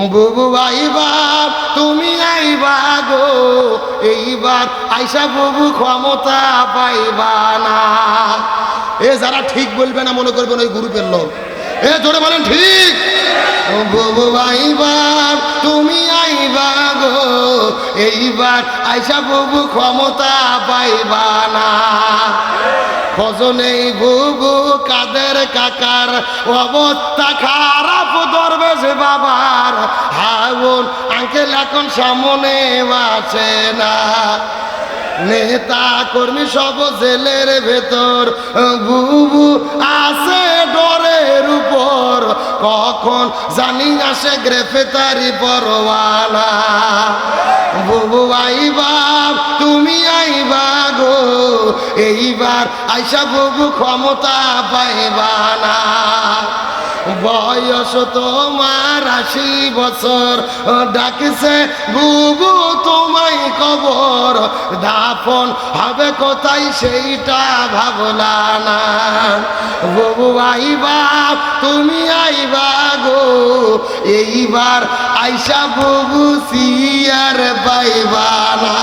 বুবু আইবা তুমি আইবা গো এইবার আইসা বুবু ক্ষমতা পাইবা না। এ যারা ঠিক বলবে না মনে করবেন ওই গ্রুপের লোক। এ জোরে বলেন ঠিক। বুবু আইবা তুমি আইবা গো এইবার আইসা বুবু ক্ষমতা পাইবা না। খোঁজনেই বুবু কাদের কাকার অবস্থা খারাপ দরবেশ বাবার হাউন আঙ্কেল এখন সামনে আসে না। নেতা কর্মী সব জেলের ভেতর বুবু আছে ডরের উপর কখন জানি আসে গ্রেফতারি পরওয়ানা। বুবু আইবা তুমি আইবা গো এইবার আইসা বুবু ক্ষমতা পাইবা না। বয়স তোমার 80 বছর ডাকছে বুবু তোমায় কবর দাফন হবে কোথায় সেইটা ভাবলা না। বুবু আইবা তুমি আইবা গো এইবার আইসা বুবু সিয়ার পাইবা না।